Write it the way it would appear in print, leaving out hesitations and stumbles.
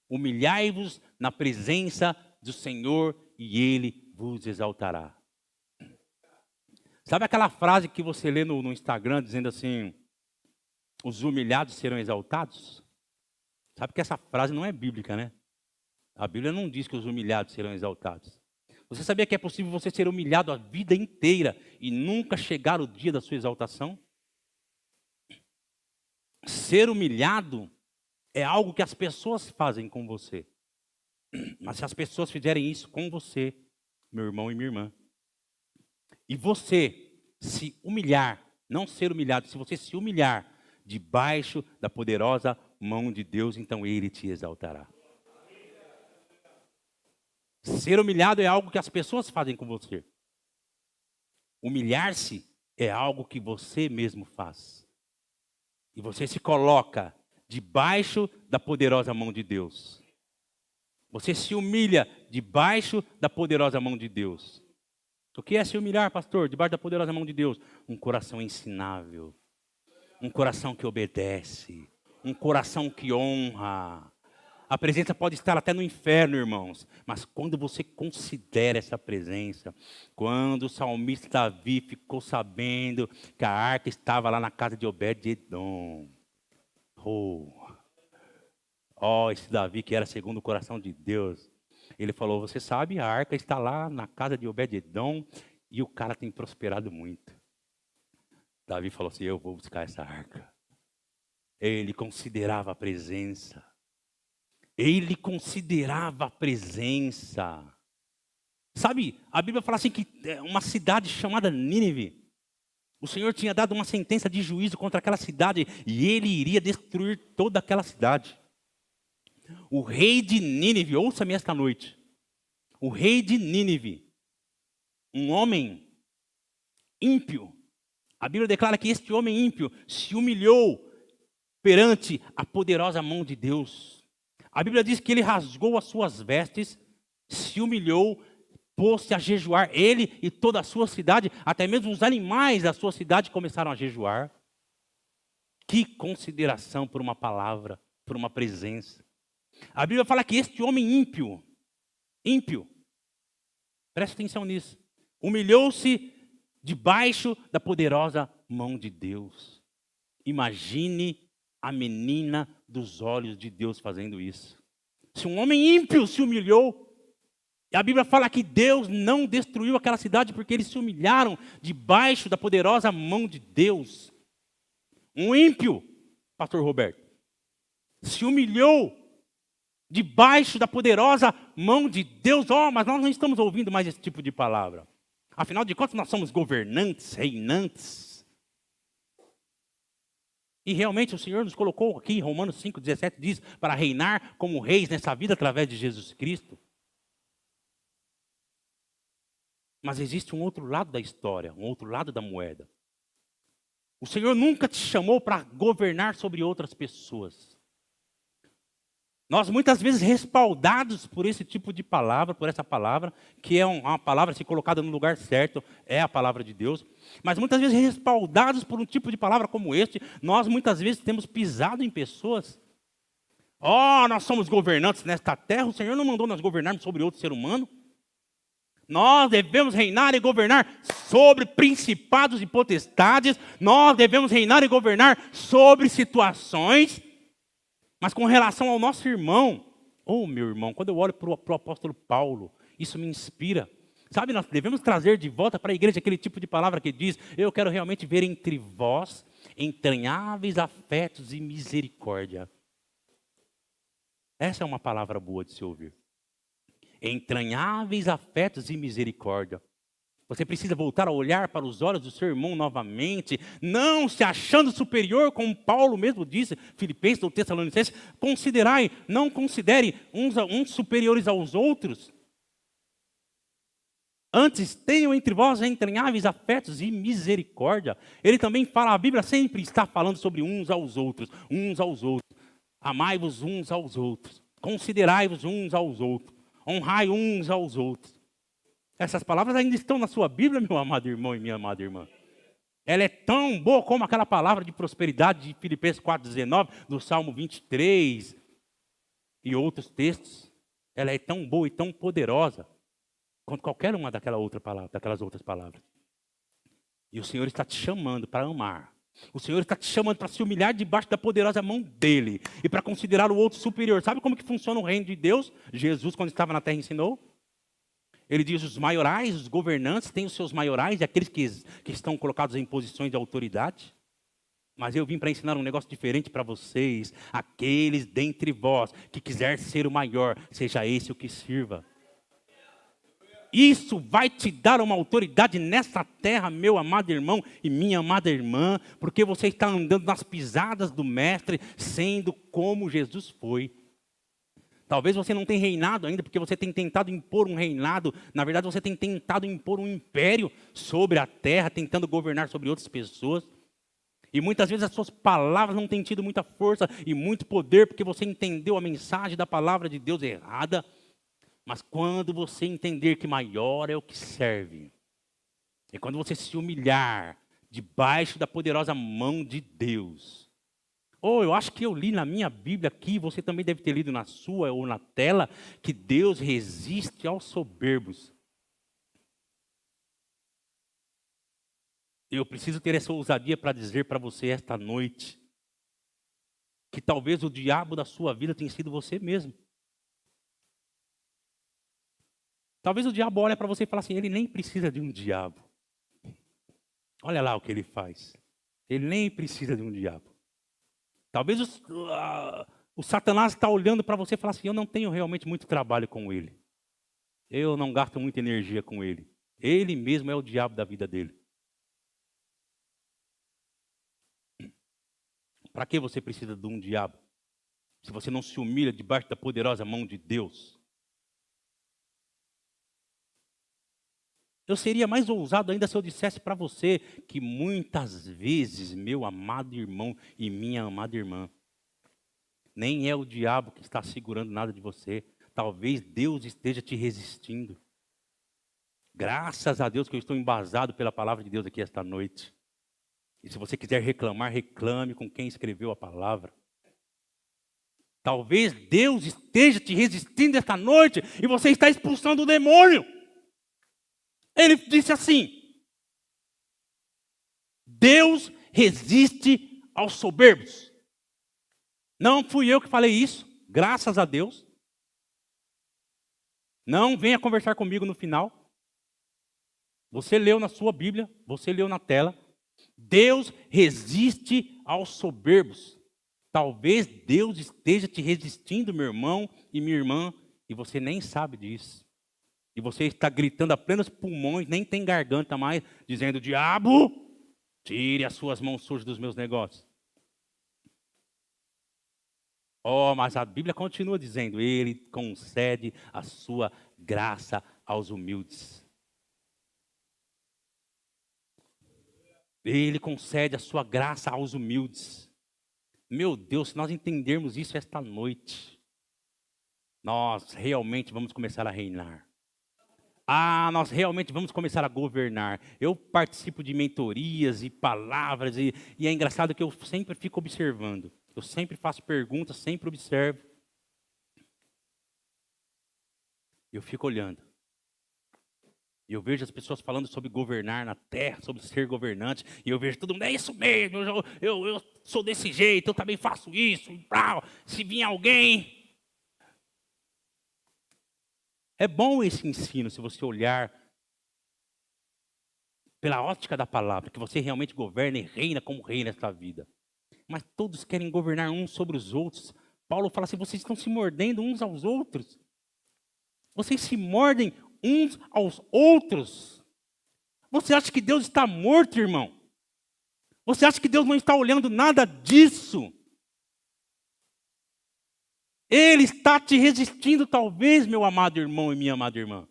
Humilhai-vos na presença do Senhor e Ele vos exaltará. Sabe aquela frase que você lê no Instagram dizendo assim, os humilhados serão exaltados? Sabe que essa frase não é bíblica, né? A Bíblia não diz que os humilhados serão exaltados. Você sabia que é possível você ser humilhado a vida inteira e nunca chegar o dia da sua exaltação? Ser humilhado é algo que as pessoas fazem com você. Mas se as pessoas fizerem isso com você, meu irmão e minha irmã, e você se humilhar, não ser humilhado, se você se humilhar debaixo da poderosa mão de Deus, então Ele te exaltará. Ser humilhado é algo que as pessoas fazem com você. Humilhar-se é algo que você mesmo faz. E você se coloca debaixo da poderosa mão de Deus. Você se humilha debaixo da poderosa mão de Deus. O que é se humilhar, pastor? Debaixo da poderosa mão de Deus. Um coração ensinável. Um coração que obedece. Um coração que honra. A presença pode estar até no inferno, irmãos. Mas quando você considera essa presença, quando o salmista Davi ficou sabendo que a arca estava lá na casa de Obed-edom. Esse Davi que era segundo o coração de Deus. Ele falou, você sabe, a arca está lá na casa de Obed-edom e o cara tem prosperado muito. Davi falou assim, eu vou buscar essa arca. Ele considerava a presença. Ele considerava a presença. Sabe, a Bíblia fala assim que uma cidade chamada Nínive, o Senhor tinha dado uma sentença de juízo contra aquela cidade e Ele iria destruir toda aquela cidade. O rei de Nínive, ouça-me esta noite. O rei de Nínive, um homem ímpio. A Bíblia declara que este homem ímpio se humilhou perante a poderosa mão de Deus. A Bíblia diz que ele rasgou as suas vestes, se humilhou, pôs-se a jejuar, ele e toda a sua cidade, até mesmo os animais da sua cidade começaram a jejuar. Que consideração por uma palavra, por uma presença. A Bíblia fala que este homem ímpio, presta atenção nisso, humilhou-se debaixo da poderosa mão de Deus. Imagine a menina dos olhos de Deus fazendo isso. Se um homem ímpio se humilhou, a Bíblia fala que Deus não destruiu aquela cidade porque eles se humilharam debaixo da poderosa mão de Deus. Um ímpio, pastor Roberto, se humilhou debaixo da poderosa mão de Deus. Mas nós não estamos ouvindo mais esse tipo de palavra. Afinal de contas, nós somos governantes, reinantes. E realmente o Senhor nos colocou aqui, Romanos 5,17 diz, para reinar como reis nessa vida através de Jesus Cristo. Mas existe um outro lado da história, um outro lado da moeda. O Senhor nunca te chamou para governar sobre outras pessoas. Nós muitas vezes respaldados por esse tipo de palavra, por essa palavra, que é uma palavra se colocada no lugar certo, é a palavra de Deus. Mas muitas vezes respaldados por um tipo de palavra como este, nós muitas vezes temos pisado em pessoas. Nós somos governantes nesta terra, o Senhor não mandou nós governarmos sobre outro ser humano. Nós devemos reinar e governar sobre principados e potestades. Nós devemos reinar e governar sobre situações. Mas com relação ao nosso irmão, meu irmão, quando eu olho para o apóstolo Paulo, isso me inspira. Sabe, nós devemos trazer de volta para a igreja aquele tipo de palavra que diz, eu quero realmente ver entre vós entranháveis afetos e misericórdia. Essa é uma palavra boa de se ouvir. Entranháveis afetos e misericórdia. Você precisa voltar a olhar para os olhos do seu irmão novamente, não se achando superior, como Paulo mesmo disse, Filipenses ou Tessalonicenses, não considere uns superiores aos outros. Antes, tenham entre vós entranháveis afetos e misericórdia. Ele também fala, a Bíblia sempre está falando sobre uns aos outros. Amai-vos uns aos outros, considerai-vos uns aos outros, honrai uns aos outros. Essas palavras ainda estão na sua Bíblia, meu amado irmão e minha amada irmã. Ela é tão boa como aquela palavra de prosperidade de Filipenses 4,19, do Salmo 23. e outros textos, ela é tão boa e tão poderosa quanto qualquer uma daquelas outras palavras. E o Senhor está te chamando para amar. O Senhor está te chamando para se humilhar debaixo da poderosa mão dEle e para considerar o outro superior. Sabe como que funciona o reino de Deus? Jesus, quando estava na terra, ensinou. Ele diz, os maiorais, os governantes têm os seus maiorais, e aqueles que estão colocados em posições de autoridade. Mas eu vim para ensinar um negócio diferente para vocês. Aqueles dentre vós que quiser ser o maior, seja esse o que sirva. Isso vai te dar uma autoridade nessa terra, meu amado irmão e minha amada irmã, porque você está andando nas pisadas do Mestre, sendo como Jesus foi. Talvez você não tenha reinado ainda, porque você tem tentado impor um reinado. Na verdade, você tem tentado impor um império sobre a terra, tentando governar sobre outras pessoas. E muitas vezes as suas palavras não têm tido muita força e muito poder, porque você entendeu a mensagem da palavra de Deus errada. Mas quando você entender que maior é o que serve, e quando você se humilhar debaixo da poderosa mão de Deus. Eu acho que eu li na minha Bíblia aqui, você também deve ter lido na sua ou na tela, que Deus resiste aos soberbos. Eu preciso ter essa ousadia para dizer para você esta noite, que talvez o diabo da sua vida tenha sido você mesmo. Talvez o diabo olhe para você e fale assim, ele nem precisa de um diabo. Olha lá o que ele faz. Ele nem precisa de um diabo. Talvez o Satanás está olhando para você e fala assim, eu não tenho realmente muito trabalho com ele. Eu não gasto muita energia com ele. Ele mesmo é o diabo da vida dele. Para que você precisa de um diabo? Se você não se humilha debaixo da poderosa mão de Deus. Eu seria mais ousado ainda se eu dissesse para você que muitas vezes, meu amado irmão e minha amada irmã, nem é o diabo que está segurando nada de você. Talvez Deus esteja te resistindo. Graças a Deus que eu estou embasado pela palavra de Deus aqui esta noite. E se você quiser reclamar, reclame com quem escreveu a palavra. Talvez Deus esteja te resistindo esta noite e você está expulsando o demônio. Ele disse assim, Deus resiste aos soberbos. Não fui eu que falei isso, graças a Deus. Não venha conversar comigo no final. Você leu na sua Bíblia, você leu na tela. Deus resiste aos soberbos. Talvez Deus esteja te resistindo, meu irmão e minha irmã, e você nem sabe disso. E você está gritando a plenos pulmões, nem tem garganta mais, dizendo, diabo, tire as suas mãos sujas dos meus negócios. Mas a Bíblia continua dizendo, ele concede a sua graça aos humildes. Ele concede a sua graça aos humildes. Meu Deus, se nós entendermos isso esta noite, nós realmente vamos começar a reinar. Nós realmente vamos começar a governar. Eu participo de mentorias e palavras, e é engraçado que eu sempre fico observando. Eu sempre faço perguntas, sempre observo. Eu fico olhando. E eu vejo as pessoas falando sobre governar na terra, sobre ser governante. E eu vejo todo mundo, é isso mesmo, eu sou desse jeito, eu também faço isso. Se vir alguém... É bom esse ensino, se você olhar pela ótica da palavra, que você realmente governa e reina como reina esta vida. Mas todos querem governar uns sobre os outros. Paulo fala assim, vocês estão se mordendo uns aos outros. Vocês se mordem uns aos outros. Você acha que Deus está morto, irmão? Você acha que Deus não está olhando nada disso? Ele está te resistindo, talvez, meu amado irmão e minha amada irmã.